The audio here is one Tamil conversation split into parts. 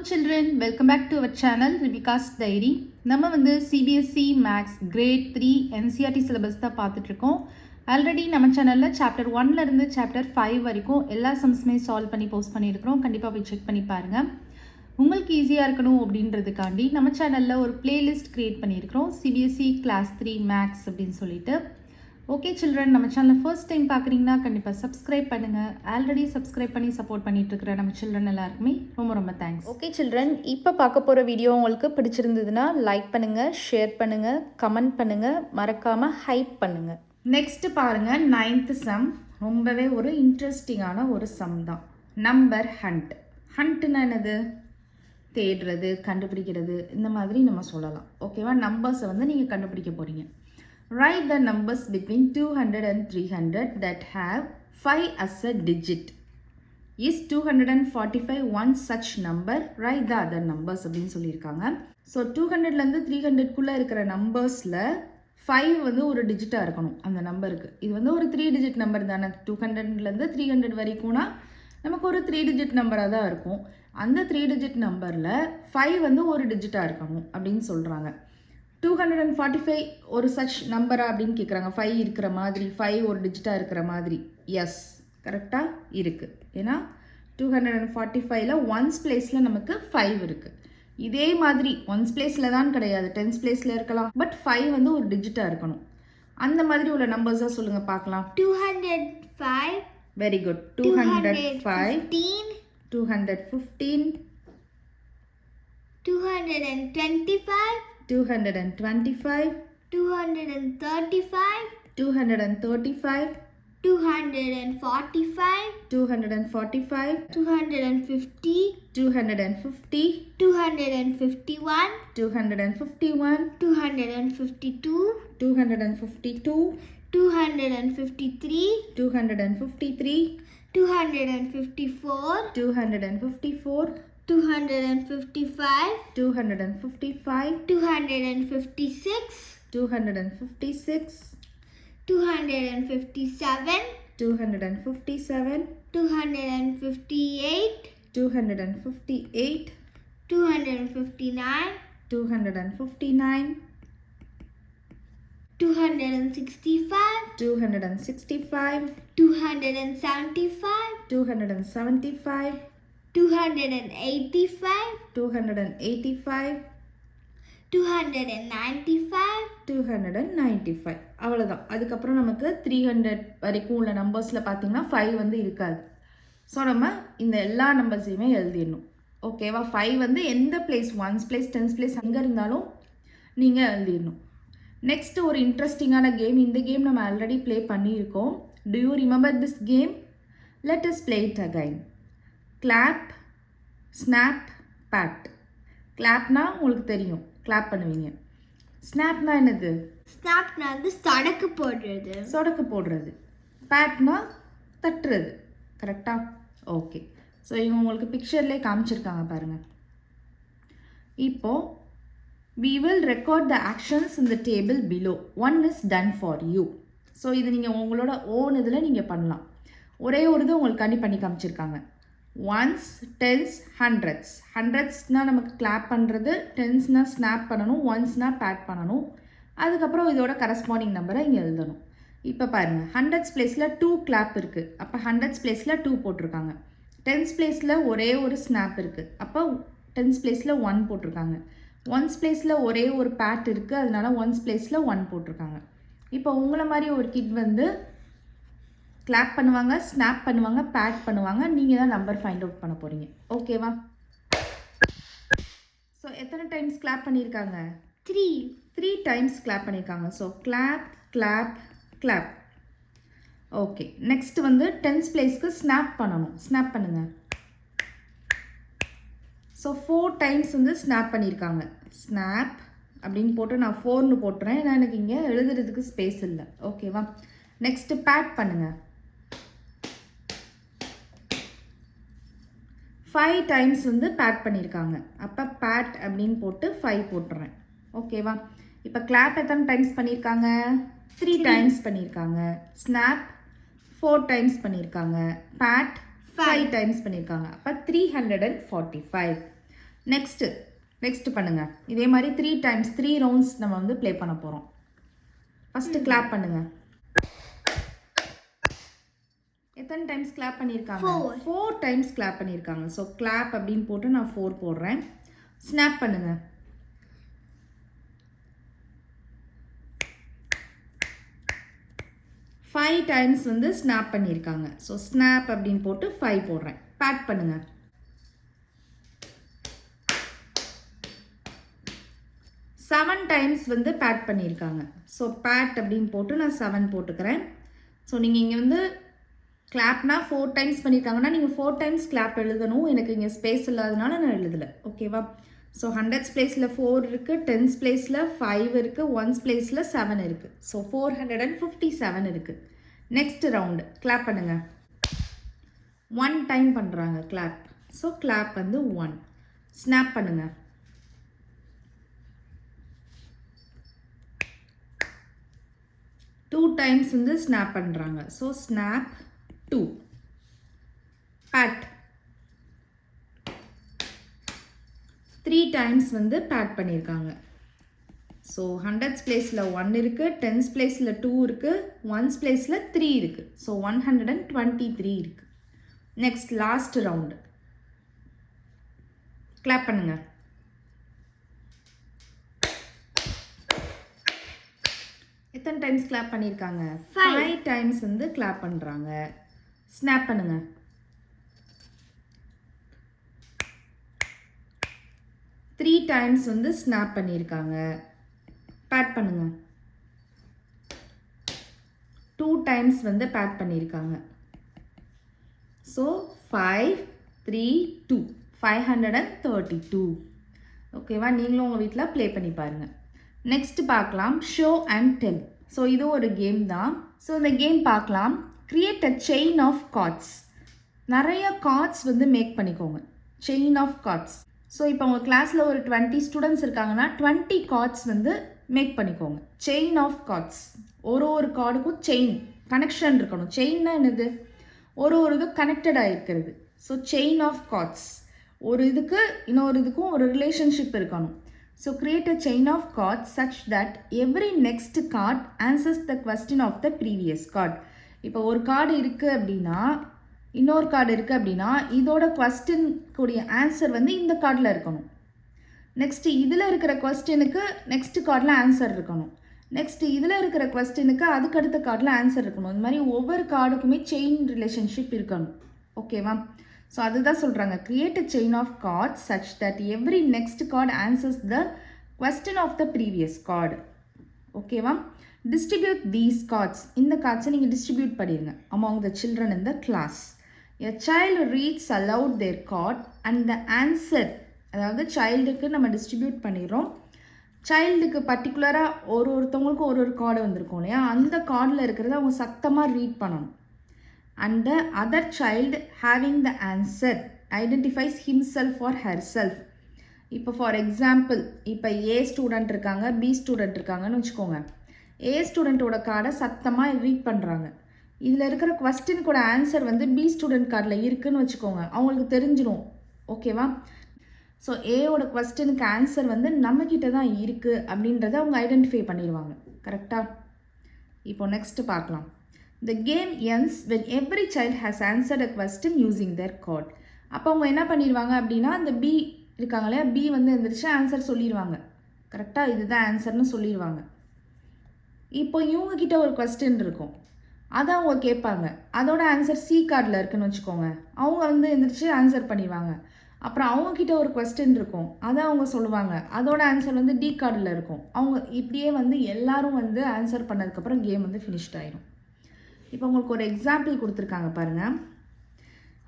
children, welcome back to our channel Ribika's Diary. நம்ம வந்து CBSE Maths Grade 3 NCERT syllabus தான் பார்த்துட்டு இருக்கோம். ஆல்ரெடி நம்ம சேனல்ல சாப்டர் 1ல இருந்து சாப்டர் 5 வரைக்கும் எல்லா சம்ஸுமே சால்வ் பண்ணி போஸ்ட் பண்ணியிருக்கிறோம். கண்டிப்பாக போய் செக் பண்ணி பாருங்க. உங்களுக்கு ஈஸியாக இருக்கணும் அப்படின்றதுக்காண்டி நம்ம சேனலில் ஒரு பிளேலிஸ்ட் க்ரியேட் பண்ணியிருக்கிறோம். CBSE Class 3 Maths அப்படின்னு சொல்லிட்டு. ஓகே சில்ட்ரன், நம்ம சேனல் ஃபர்ஸ்ட் டைம் பார்க்குறீங்கன்னா கண்டிப்பாக சப்ஸ்கிரைப் பண்ணுங்கள். ஆல்ரெடி சப்ஸ்கிரைப் பண்ணி சப்போர்ட் பண்ணிகிட்ருக்கிற நம்ம சில்ட்ரன் எல்லாருக்குமே ரொம்ப ரொம்ப தேங்க்ஸ். ஓகே சில்ட்ரன், இப்போ பார்க்க போகிற வீடியோ உங்களுக்கு பிடிச்சிருந்ததுன்னா லைக் பண்ணுங்கள், ஷேர் பண்ணுங்கள், கமெண்ட் பண்ணுங்கள், மறக்காமல் ஹைப் பண்ணுங்கள். நெக்ஸ்ட்டு பாருங்கள், 9th சம். ரொம்பவே ஒரு இன்ட்ரெஸ்டிங்கான ஒரு சம் தான். Number hunt. ஹண்ட்னா என்னது? தேடுறது, கண்டுபிடிக்கிறது, இந்த மாதிரி நம்ம சொல்லலாம். ஓகேவா? நம்பர்ஸை வந்து நீங்கள் கண்டுபிடிக்க போகிறீங்க. Write the numbers between 200 and 300 that have 5 as a digit. Is 245 one such number? Write the other numbers அப்படின்னு சொல்லியிருக்காங்க. ஸோ 200லேருந்து 300க்குள்ளே இருக்கிற நம்பர்ஸில் 5 வந்து ஒரு டிஜிட்டாக இருக்கணும் அந்த நம்பருக்கு. இது வந்து ஒரு 3 டிஜிட் நம்பர் தானே. 200லேருந்து 300 வரைக்கும்னா நமக்கு ஒரு 3 டிஜிட் நம்பராக தான் இருக்கும். அந்த 3 டிஜிட் நம்பரில் 5 வந்து ஒரு டிஜிட்டாக இருக்கணும் அப்படின்னு சொல்கிறாங்க. 245 ஒரு சச் நம்பரா அப்படின்னு கேட்குறாங்க. 5 இருக்கிற மாதிரி, 5 ஒரு டிஜிட்டாக இருக்கிற மாதிரி. எஸ், கரெக்டாக இருக்குது. ஏன்னா 245ல் ஒன்ஸ் பிளேஸில் நமக்கு 5 இருக்குது. இதே மாதிரி ஒன்ஸ் பிளேஸில் தான் கிடையாது, டென்ஸ் பிளேஸில் இருக்கலாம். பட் 5 வந்து ஒரு டிஜிட்டாக இருக்கணும். அந்த மாதிரி உள்ள நம்பர்ஸாக சொல்லுங்கள் பார்க்கலாம். 205. Very good. 205, 215, 225, 225, 235, 235, 245, 245, 250, 250, 251, 251, 252, 252, 253, 253, 254, 254, 255, 255, 256, 256, 257, 257, 258, 258, 259, 259, 265, 265, 275, 275, 285, 285, 295, 295. அவ்வளோதான். அதுக்கப்புறம் நமக்கு 300 வரைக்கும் உள்ள நம்பர்ஸில் பார்த்தீங்கன்னா 5 வந்து இருக்காது. ஸோ நம்ம இந்த எல்லா நம்பர்ஸையுமே எழுதிடணும். ஓகேவா? 5 வந்து எந்த place, once place, tense place அங்கே இருந்தாலும் நீங்கள் எழுதிடணும். நெக்ஸ்ட் ஒரு இன்ட்ரெஸ்டிங்கான கேம். இந்த கேம் நம்ம ஆல்ரெடி ப்ளே பண்ணியிருக்கோம். Do you remember this game? Let us play it again. Clap, snap, pat. கிளாப்னா உங்களுக்கு தெரியும், கிளாப் பண்ணுவீங்க. ஸ்னாப்னா என்னது? ஸ்னாப்னா வந்து சொடக்கு போடுறது. சொடக்கு போடுறது. பேட்னா தட்டுறது. கரெக்டாக? ஓகே. ஸோ இவங்க உங்களுக்கு பிக்சர்லேயே காமிச்சிருக்காங்க பாருங்கள். இப்போது we will record the actions in the table below. One is done for you. So இது நீங்கள் உங்களோட ஓன் இதில் நீங்கள் பண்ணலாம். ஒரே ஒரு இது உங்களுக்கு பண்ணி காமிச்சிருக்காங்க. Once, tense, hundreds. ஹண்ட்ரட்ஸ்னால் நமக்கு கிளாப் பண்ணுறது, டென்ஸ்னால் ஸ்னாப் பண்ணணும், ஒன்ஸ்னால் பேட் பண்ணணும். அதுக்கப்புறம் இதோட கரஸ்பாண்டிங் நம்பரை இங்கே எழுதணும். இப்போ பாருங்கள், ஹண்ட்ரட்ஸ் பிளேஸில் 2 கிளாப் இருக்குது. அப்போ ஹண்ட்ரட்ஸ் பிளேஸில் 2 போட்டிருக்காங்க. டென்ஸ் பிளேஸில் ஒரே ஒரு ஸ்னாப் இருக்குது. அப்போ டென்ஸ் பிளேஸில் 1 போட்டிருக்காங்க. ஒன்ஸ் பிளேஸில் ஒரே ஒரு பேட் இருக்குது, அதனால ஒன்ஸ் பிளேஸில் 1 போட்டிருக்காங்க. இப்போ உங்களை மாதிரி ஒரு கிட் வந்து கிளாப் பண்ணுவாங்க, ஸ்னாப் பண்ணுவாங்க, பேட் பண்ணுவாங்க. நீங்கள் தான் நம்பர் ஃபைண்ட் அவுட் பண்ண போகிறீங்க. ஓகேவா? ஸோ எத்தனை டைம்ஸ் கிளாப் பண்ணியிருக்காங்க? 3 டைம்ஸ் கிளாப் பண்ணியிருக்காங்க. So clap, clap, clap. Okay. Next வந்து டென்ஸ் பிளேஸ்க்கு ஸ்னாப் பண்ணணும். ஸ்னாப் பண்ணுங்கள். ஸோ 4 டைம்ஸ் வந்து ஸ்னாப் பண்ணியிருக்காங்க. ஸ்னாப் அப்படின்னு போட்டு நான் 4ன்னு போட்டுறேன். ஏன்னா எனக்கு இங்கே எழுதுறதுக்கு ஸ்பேஸ் இல்லை. ஓகேவா? நெக்ஸ்ட்டு பேட் பண்ணுங்கள். 5 டைம்ஸ் வந்து பேட் பண்ணியிருக்காங்க. அப்போ பேட் அப்படின்னு போட்டு 5 போட்டுறேன். ஓகேவா? இப்போ கிளாப் எத்தனை டைம்ஸ் பண்ணியிருக்காங்க? 3 டைம்ஸ் பண்ணியிருக்காங்க. ஸ்னாப் 4 டைம்ஸ் பண்ணியிருக்காங்க. பேட் 5 டைம்ஸ் பண்ணியிருக்காங்க. அப்போ 345. நெக்ஸ்ட் பண்ணுங்கள். இதே மாதிரி 3 times 3 rounds நம்ம வந்து ப்ளே பண்ண போகிறோம். ஃபஸ்ட்டு கிளாப் பண்ணுங்கள். எத்தனை டைம்ஸ் கிளாப் பண்ணியிருக்காங்க? 4 times கிளாப் பண்ணியிருக்காங்க. ஸோ கிளாப் அப்படின்னு போட்டு நான் 4 போடுறேன். ஸ்னாப் பண்ணுங்கள். ஃபைவ் டைம்ஸ் வந்து ஸ்னாப் பண்ணியிருக்காங்க. ஸோ ஸ்னாப் அப்படின்னு போட்டு 5 போடுறேன். பேட் பண்ணுங்கள். 7 டைம்ஸ் வந்து பேட் பண்ணியிருக்காங்க. ஸோ பேட் அப்படின்னு போட்டு நான் 7 போட்டுக்கிறேன். ஸோ நீங்கள் இங்கே வந்து கிளாப்னா 4 டைம்ஸ் பண்ணியிருக்காங்கன்னா நீங்கள் 4 டைம்ஸ் கிளாப் எழுதணும். எனக்கு இங்கே ஸ்பேஸ் இல்லாதனால நான் எழுதலை. ஓகேவா? ஸோ 100s பிளேஸில் 4 இருக்குது, 10s பிளேஸில் 5 இருக்குது, 1s பிளேஸில் 7 இருக்குது. ஸோ 457 இருக்குது. நெக்ஸ்ட் ரவுண்டு கிளாப் பண்ணுங்கள். 1 டைம் பண்ணுறாங்க கிளாப். ஸோ கிளாப் வந்து 1. ஸ்னாப் பண்ணுங்கள். டூ டைம்ஸ் வந்து ஸ்னாப் பண்ணுறாங்க. So snap 2. பேட் 3 டைம்ஸ் வந்து பேட் பண்ணியிருக்காங்க. ஸோ 100s பிளேஸில் 1 இருக்குது, 10s பிளேஸில் 2 இருக்குது, 1s பிளேஸில் 3 இருக்குது. ஸோ 123 இருக்குது. நெக்ஸ்ட் லாஸ்ட் ரவுண்டு கிளாப் பண்ணுங்கள். எத்தனை டைம்ஸ் கிளாப் பண்ணியிருக்காங்க? 5 டைம்ஸ் வந்து கிளாப் பண்ணுறாங்க. ஸ்னாப் பண்ணுங்கள். 3 டைம்ஸ் வந்து ஸ்னாப் பண்ணியிருக்காங்க. பேட் பண்ணுங்கள். 2 டைம்ஸ் வந்து பேட் பண்ணியிருக்காங்க. ஸோ 5, 3, 2 532. ஓகேவா? நீங்களும் உங்கள் வீட்டில் ப்ளே பண்ணி பாருங்கள். நெக்ஸ்ட் பார்க்கலாம் ஷோ அண்ட் டெல். ஸோ இது ஒரு கேம் தான். ஸோ இந்த கேம் பார்க்கலாம். Create a chain of cards. நிறைய கார்ட்ஸ் வந்து மேக் பண்ணிக்கோங்க. Chain of cards. ஸோ இப்போ உங்கள் கிளாஸில் ஒரு 20 ஸ்டூடெண்ட்ஸ் இருக்காங்கன்னா 20 கார்ட்ஸ் வந்து மேக் பண்ணிக்கோங்க. Chain of cards. ஒரு கார்டுக்கும் செயின் கனெக்ஷன் இருக்கணும். செயின்னா என்னது? ஒரு இது கனெக்டடாக இருக்கிறது. So chain of cards. ஒரு இதுக்கு இன்னொரு இதுக்கும் ஒரு ரிலேஷன்ஷிப் இருக்கணும். So create a chain of cards such that every next card answers the question of the previous card. இப்போ ஒரு கார்டு இருக்குது அப்படின்னா இன்னொரு கார்டு இருக்குது அப்படின்னா இதோட கொஸ்டின் கூடிய ஆன்சர் வந்து இந்த கார்டில் இருக்கணும். நெக்ஸ்ட்டு இதில் இருக்கிற கொஸ்டினுக்கு நெக்ஸ்ட் கார்டில் ஆன்சர் இருக்கணும். நெக்ஸ்ட்டு இதில் இருக்கிற கொஸ்டினுக்கு அதுக்கடுத்த கார்டில் ஆன்சர் இருக்கணும். இந்த மாதிரி ஒவ்வொரு கார்டுக்குமே செயின் ரிலேஷன்ஷிப் இருக்கணும். ஓகேவா? ஸோ அதுதான் சொல்கிறாங்க. Create a chain of cards such that every next card answers the question of the previous card. ஓகேவா? Distribute these cards. இந்த கார்ட்ஸை நீங்கள் டிஸ்ட்ரிபியூட் பண்ணிடுங்க among the children in the class. A child reads aloud their card and the answer. அதாவது சைல்டுக்கு நம்ம டிஸ்ட்ரிபியூட் பண்ணிடுறோம். சைல்டுக்கு பர்டிகுலராக ஒருத்தவங்களுக்கும் ஒரு கார்டு வந்திருக்கும் இல்லையா? அந்த கார்டில் இருக்கிறத அவங்க சத்தமாக ரீட் பண்ணணும். And the other child having the answer identifies himself or herself. இப்போ ஃபார் எக்ஸாம்பிள் இப்போ ஏ ஸ்டூடெண்ட் இருக்காங்க, பி ஸ்டூடெண்ட் இருக்காங்கன்னு வச்சுக்கோங்க. ஏ ஸ்டூடெண்ட்டோட கார்டை சத்தமாக ரீட் பண்ணுறாங்க. இதில் இருக்கிற கொஸ்டினுக்கோட ஆன்சர் வந்து பி ஸ்டூடெண்ட் கார்டில் இருக்குதுன்னு வச்சுக்கோங்க. அவங்களுக்கு தெரிஞ்சிடும். ஓகேவா? ஸோ ஏயோட கொஸ்டினுக்கு ஆன்சர் வந்து நம்மக்கிட்ட தான் இருக்குது அப்படின்றத அவங்க ஐடென்டிஃபை பண்ணிடுவாங்க. கரெக்டாக? இப்போ நெக்ஸ்ட்டு பார்க்கலாம். The game ends when every child has answered a question using their card. அப்போ அவங்க என்ன பண்ணிடுவாங்க அப்படின்னா அந்த பி இருக்காங்க இல்லையா? பி வந்து எந்திரிச்சு ஆன்சர் சொல்லிடுவாங்க. கரெக்டாக? இதுதான் ஆன்சர்னு சொல்லிடுவாங்க. இப்போ இவங்கக்கிட்ட ஒரு கொஸ்டின் இருக்கும். அதை அவங்க கேட்பாங்க. அதோட ஆன்சர் சி கார்டில் இருக்குன்னு வச்சுக்கோங்க. அவங்க வந்து எந்திரிச்சு ஆன்சர் பண்ணிடுவாங்க. அப்புறம் அவங்கக்கிட்ட ஒரு கொஸ்டின் இருக்கும். அதை அவங்க சொல்லுவாங்க. அதோட ஆன்சர் வந்து டி கார்டில் இருக்கும். அவங்க இப்படியே வந்து எல்லாரும் வந்து ஆன்சர் பண்ணதுக்கப்புறம் கேம் வந்து ஃபினிஷ்ட் ஆயிடும். இப்போ உங்களுக்கு ஒரு எக்ஸாம்பிள் கொடுத்துருக்காங்க பாருங்கள்.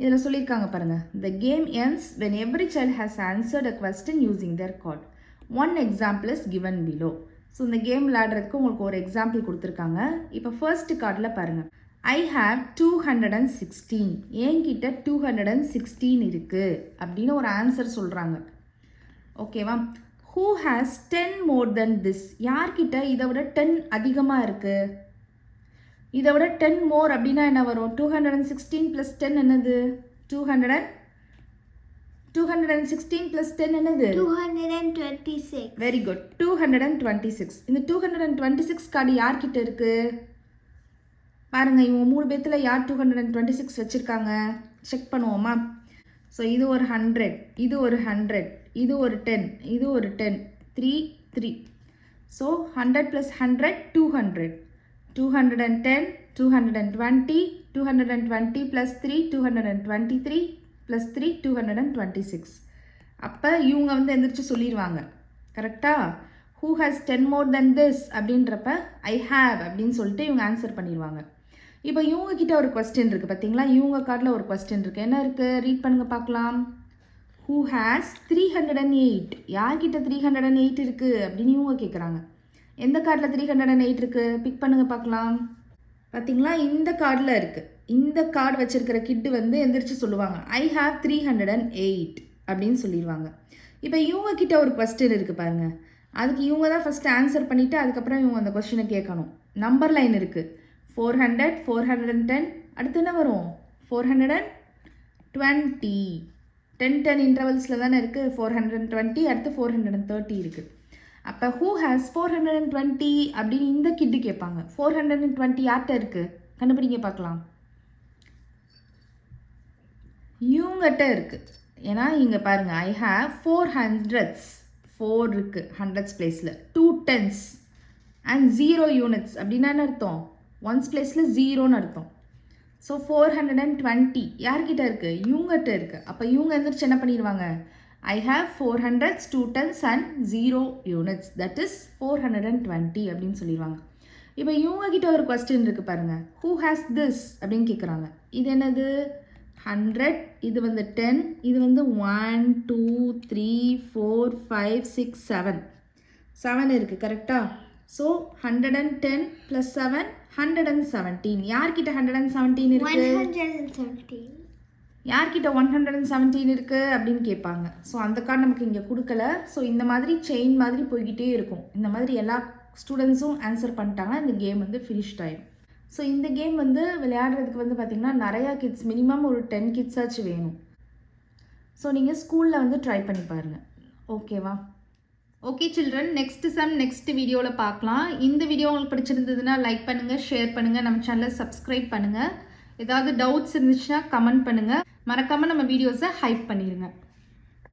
இதில் சொல்லியிருக்காங்க பாருங்கள். The game ends when every child has answered a question using their card. One example is given below. So இந்த கேம் விளையாடுறதுக்கு உங்களுக்கு ஒரு எக்ஸாம்பிள் கொடுத்துருக்காங்க. இப்போ ஃபர்ஸ்ட் கார்டில் பாருங்கள். I have 216. என்கிட்ட 216 இருக்குது அப்படின்னு ஒரு ஆன்சர் சொல்கிறாங்க. ஓகேவா? Who has 10 more than this? யார்கிட்ட இதை விட 10 அதிகமாக இருக்குது? இதை விட 10 மோர் அப்படின்னா என்ன வரும்? 216 + 10 என்னது? 220. 216 plus 10 என்னது? 226. Very good. 226. இந்த 226 கார்டு யார்கிட்ட இருக்கு? பாருங்க, இவங்க 3 பேத்துல யார் 226 வச்சிருக்காங்க? செக் பண்ணுவோமா? ஸோ இது ஒரு 100, இது ஒரு 100, இது ஒரு 10, இது ஒரு 10, 3, 3. So 100 plus 100, 200. 210, 220, 220 plus 3, 223 plus 3, 226. அப்போ இவங்க வந்து எந்திரிச்சு சொல்லிடுவாங்க. கரெக்டாக? Who has 10 more than this அப்படின்றப்ப ஐ ஹேவ் அப்படின்னு சொல்லிட்டு இவங்க ஆன்சர் பண்ணிடுவாங்க. இப்போ இவங்க கிட்ட ஒரு கொஸ்டின் இருக்குது பார்த்தீங்களா? இவங்க கார்டில் ஒரு கொஸ்டின் இருக்குது. என்ன இருக்குது? ரீட் பண்ணுங்க பார்க்கலாம். Who has 308? யார்கிட்ட 308 இருக்குது அப்படின்னு இவங்க கேட்குறாங்க. எந்த கார்டில் 308 இருக்குது? பிக் பண்ணுங்க பார்க்கலாம். பார்த்தீங்களா? இந்த கார்டில் இருக்குது. இந்த கார்டு வச்சிருக்கிற கிட்டு வந்து எந்திரிச்சு சொல்லுவாங்க ஐ ஹாவ் 308 அப்படின்னு சொல்லிடுவாங்க. இப்போ இவங்க கிட்ட ஒரு கொஸ்டின் இருக்குது பாருங்கள். அதுக்கு இவங்க தான் ஃபஸ்ட்டு ஆன்சர் பண்ணிவிட்டு அதுக்கப்புறம் இவங்க அந்த கொஸ்டினை கேட்கணும். நம்பர் லைன் இருக்குது. 400, 410, அடுத்து என்ன வரும்? 420. 10 இன்டர்வல்ஸில் தானே இருக்குது. 420, அடுத்து 430 இருக்குது. அப்போ ஹூ ஹேஸ் 420 அப்படின்னு இந்த கிட்டு கேட்பாங்க. 420 யார்கிட்ட இருக்குது? கண்டுபிடிங்க பார்க்கலாம். இவங்ககிட்ட இருக்குது. ஏன்னா இங்கே பாருங்கள், ஐ ஹாவ் 4 hundreds. 4 இருக்குது ஹண்ட்ரட்ஸ் பிளேஸில், 2 tens அண்ட் 0 units. அப்படின்னா என்ன அர்த்தம்? ஒன்ஸ் பிளேஸில் 0ன்னு அர்த்தம். ஸோ 420 யார்கிட்ட இருக்குது? இவங்ககிட்ட இருக்குது. அப்போ இவங்க எந்திரிச்சு என்ன பண்ணிடுவாங்க? I have 4 hundreds, 2 tens and 0 units. That is 420 அப்படின்னு சொல்லிடுவாங்க. இப்போ இவங்க கிட்ட ஒரு கொஸ்டின் இருக்குது பாருங்கள். Who has this அப்படின்னு கேட்குறாங்க. இது என்னது? 100, இது வந்து 10, இது வந்து 1, 2, 3, 4, 5, 6, 7. 7 இருக்குது கரெக்டாக? So 110 plus 7, 117. யார்கிட்ட 117 இருக்குது? 117. யார்கிட்ட 117 இருக்குது அப்படின்னு கேட்பாங்க. ஸோ அந்த கார்டு நமக்கு இங்கே கொடுக்கல. ஸோ இந்த மாதிரி செயின் மாதிரி போய்கிட்டே இருக்கும். இந்த மாதிரி எல்லா ஸ்டூடெண்ட்ஸும் ஆன்சர் பண்ணிட்டாங்கன்னா இந்த கேம் வந்து ஃபினிஷ்ட் ஆகிடும். ஸோ இந்த கேம் வந்து விளையாடுறதுக்கு வந்து பார்த்திங்கன்னா நிறையா கிட்ஸ், மினிமம் ஒரு 10 கிட்ஸாச்சு வேணும். ஸோ நீங்கள் ஸ்கூலில் வந்து ட்ரை பண்ணி பாருங்கள். ஓகேவா? Okay children, next sum next வீடியோவில் பார்க்கலாம். இந்த வீடியோ உங்களுக்கு பிடிச்சிருந்ததுன்னா லைக் பண்ணுங்கள், ஷேர் பண்ணுங்கள், நம்ம சேனலை சப்ஸ்கிரைப் பண்ணுங்கள். ஏதாவது டவுட்ஸ் இருந்துச்சுன்னா கமெண்ட் பண்ணுங்கள். மறக்காமல் நம்ம வீடியோஸை ஹைப் பண்ணிடுங்க.